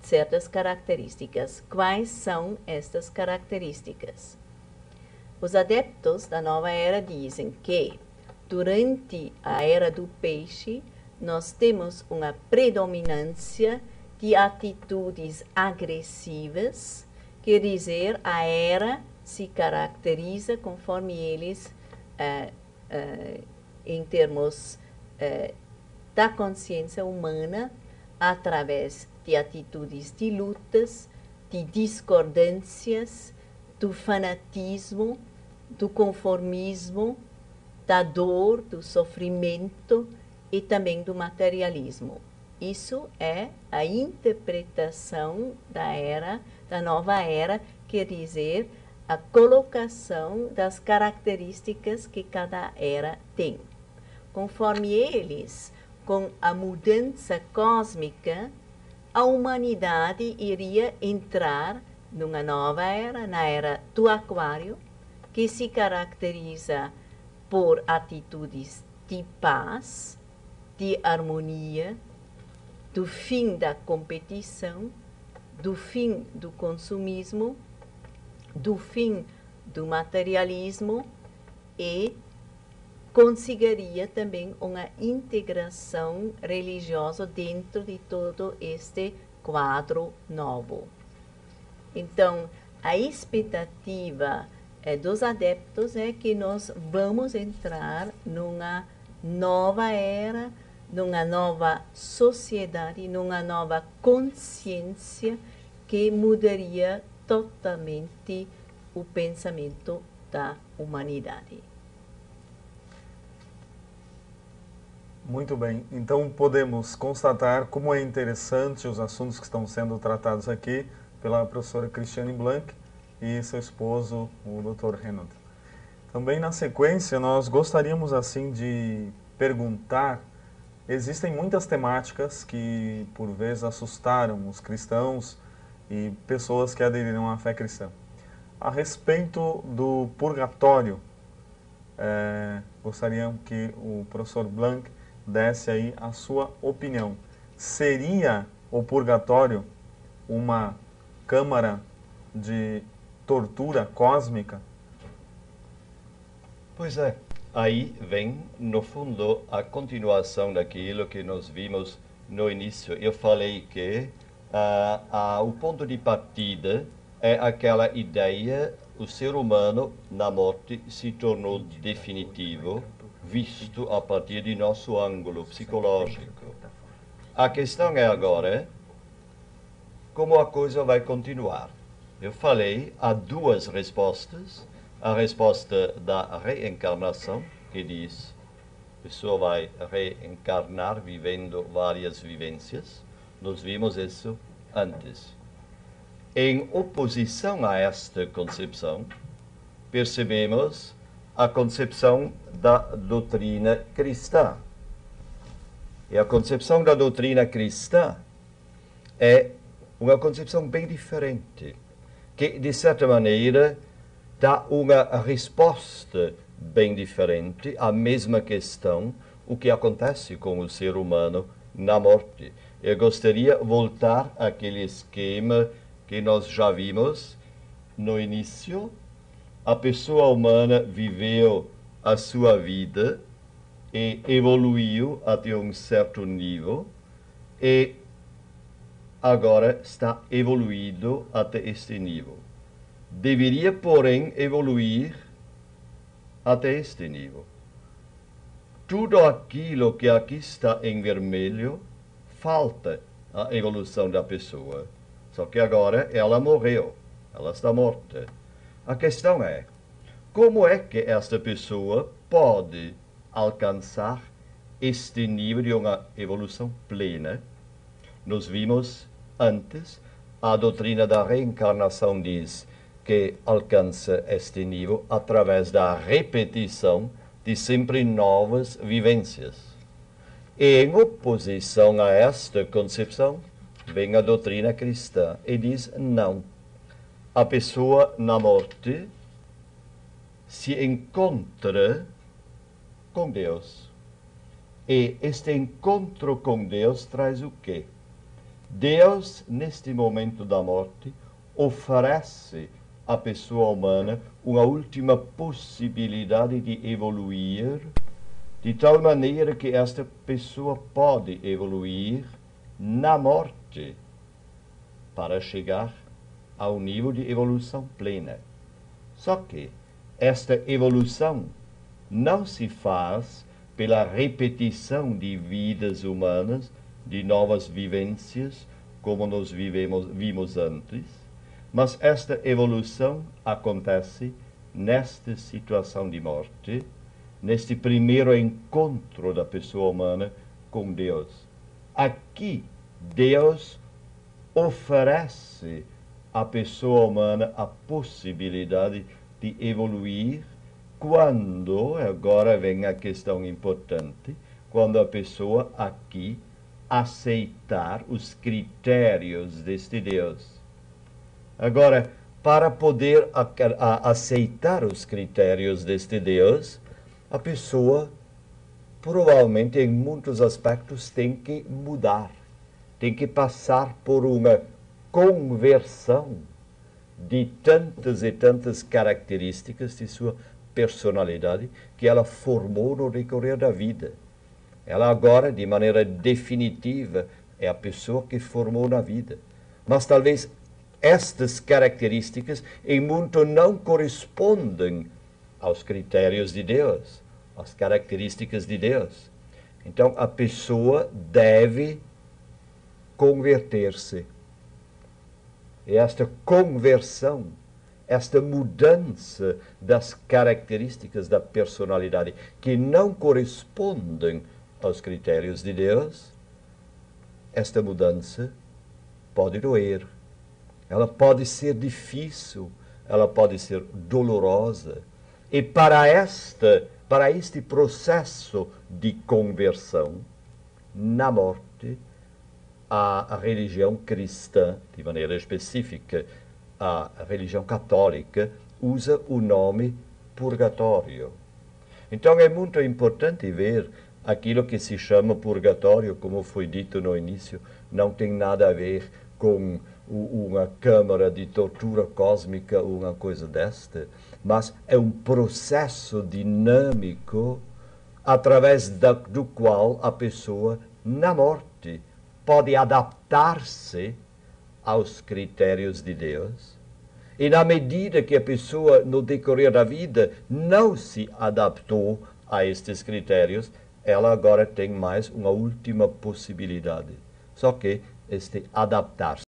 certas características. Quais são estas características? Os adeptos da nova era dizem que, durante a era do peixe, nós temos uma predominância de atitudes agressivas, quer dizer, a era se caracteriza, conforme eles, em termos da consciência humana, através de atitudes de lutas, de discordâncias, do fanatismo, do conformismo, da dor, do sofrimento e também do materialismo. Isso é a interpretação da nova era, quer dizer, a colocação das características que cada era tem. Conforme eles, com a mudança cósmica, a humanidade iria entrar numa nova era, na era do Aquário, que se caracteriza por atitudes de paz, de harmonia, do fim da competição, do fim do consumismo, do fim do materialismo e conseguiria também uma integração religiosa dentro de todo este quadro novo. Então, a expectativa dos adeptos é que nós vamos entrar numa nova era, numa nova sociedade, numa nova consciência que mudaria totalmente o pensamento da humanidade. Muito bem. Então podemos constatar como é interessante os assuntos que estão sendo tratados aqui pela professora Cristiane Blanc e seu esposo, o Dr. Renaud. Também na sequência nós gostaríamos assim de perguntar, existem muitas temáticas que por vezes assustaram os cristãos e pessoas que aderiram à fé cristã. A respeito do purgatório, gostaria que o professor Blanc desse aí a sua opinião. Seria o purgatório uma câmara de tortura cósmica? Pois é, aí vem, no fundo, a continuação daquilo que nós vimos no início. Eu falei que o ponto de partida é aquela ideia, o ser humano na morte se tornou definitivo, visto a partir de nosso ângulo psicológico. A questão é agora como a coisa vai continuar. Eu falei, há duas respostas. A resposta da reencarnação, que diz a pessoa vai reencarnar vivendo várias vivências. Nós vimos isso antes. Em oposição a esta concepção, percebemos a concepção da doutrina cristã. E a concepção da doutrina cristã é uma concepção bem diferente, que, de certa maneira, dá uma resposta bem diferente à mesma questão, o que acontece com o ser humano na morte. Eu gostaria de voltar àquele esquema que nós já vimos no início. A pessoa humana viveu a sua vida e evoluiu até um certo nível e agora está evoluído até este nível. Deveria, porém, evoluir até este nível. Tudo aquilo que aqui está em vermelho falta a evolução da pessoa. Só que agora ela morreu, ela está morta. A questão é, como é que esta pessoa pode alcançar este nível de uma evolução plena? Nós vimos antes, a doutrina da reencarnação diz que alcança este nível através da repetição de sempre novas vivências. E em oposição a esta concepção, vem a doutrina cristã e diz não. A pessoa na morte se encontra com Deus. E este encontro com Deus traz o quê? Deus, neste momento da morte, oferece à pessoa humana uma última possibilidade de evoluir, de tal maneira que esta pessoa pode evoluir na morte para chegar ao nível de evolução plena. Só que esta evolução não se faz pela repetição de vidas humanas, de novas vivências, como nós vimos antes, mas esta evolução acontece nesta situação de morte, neste primeiro encontro da pessoa humana com Deus. Aqui, Deus oferece à pessoa humana a possibilidade de evoluir quando, agora vem a questão importante, quando a pessoa aqui aceitar os critérios deste Deus. Agora, para poder aceitar os critérios deste Deus, a pessoa provavelmente em muitos aspectos tem que mudar, tem que passar por uma conversão de tantas e tantas características de sua personalidade que ela formou no decorrer da vida. Ela agora, de maneira definitiva, é a pessoa que formou na vida. Mas talvez estas características em muito não correspondem aos critérios de Deus, às características de Deus. Então a pessoa deve converter-se. E esta conversão, esta mudança das características da personalidade que não correspondem aos critérios de Deus, esta mudança pode doer. Ela pode ser difícil, ela pode ser dolorosa. E para este processo de conversão, na morte, a religião cristã, de maneira específica, a religião católica, usa o nome purgatório. Então é muito importante ver aquilo que se chama purgatório, como foi dito no início, não tem nada a ver com uma câmara de tortura cósmica ou uma coisa desta, mas é um processo dinâmico através do qual a pessoa, na morte, pode adaptar-se aos critérios de Deus. E na medida que a pessoa, no decorrer da vida, não se adaptou a estes critérios, ela agora tem mais uma última possibilidade. Só que este adaptar-se